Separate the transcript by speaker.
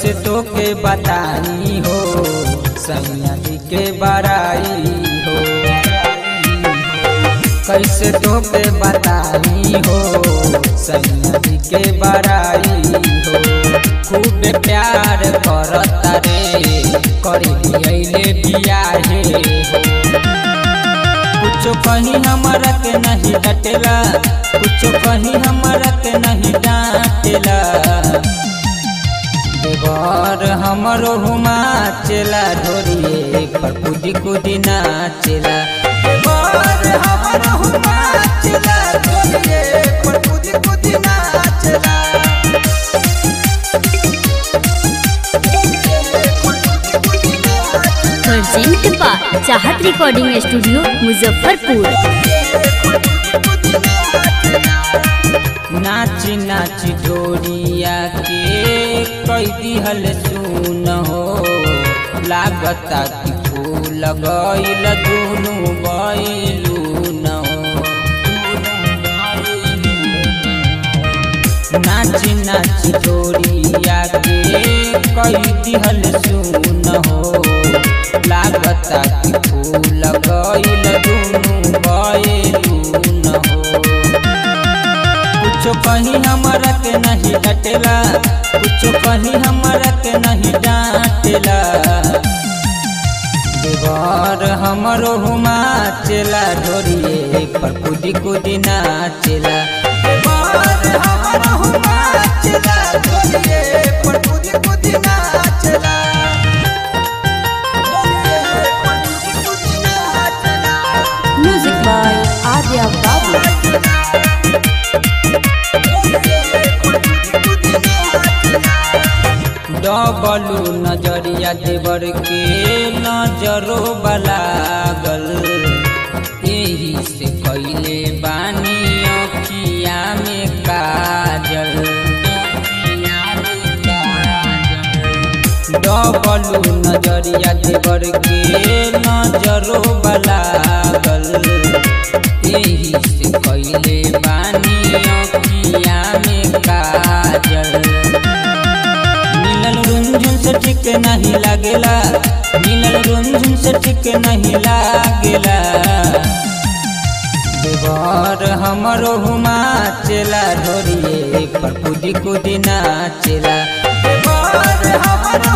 Speaker 1: कैसे तो के बताई हो सैया जी के बड़ाई हो, कैसे तो के बताई हो सैया जी के बड़ाई हो। खूब प्यार करता रे करी अइले बियाहे हो। कुछ कहीं हमारा के नहीं डटेला, कुछ कहीं हमारा के नहीं डांटेला। देवर हमरो हुमा चला ढोरिए पर कूदी कूदी नाचेला। देवर हमरो हुमा चला ढोरिए पर कूदी कूदी नाचेला।
Speaker 2: प्रेजेंट बाय चाहत रिकॉर्डिंग स्टूडियो मुजफ्फरपुर।
Speaker 1: नाची नाची डोरिया के कई दिहल सुन हो, लागता कि फूल गइल दुनु बैलून हो। नाची नाची डोरिया के कई दिहल सुन हो, लागता कि फूल गइल दुनु बैलून हो। कुछ कहीं हमारा के नहीं डटेला, कुछ कहीं हमारा के नहीं डांटेला। देवर हमरो हुमा चला ढोरिए पर कूदी कूदी नाचेला। देवर हमरो हुमा चला ढोरिए पर कूदी कूदी नाचेला।
Speaker 2: म्यूजिक बाय आर्या बाबू।
Speaker 1: डबलू नजरिया देवर के नजरो बलागल, यही से कैले बानी अखिया में काजल। डबलू नजरिया देवर के नजरो बलागल, यही से कैले बानी अखिया में काजल। मिलल रुंझुन से ठीक नहीं लागेला, मिलल रुंझुन से ठीक नहीं लागेला। देवर हमरो हुमा चला ढोरिए पर कूदी कूदी नाचेला। देवर हमरो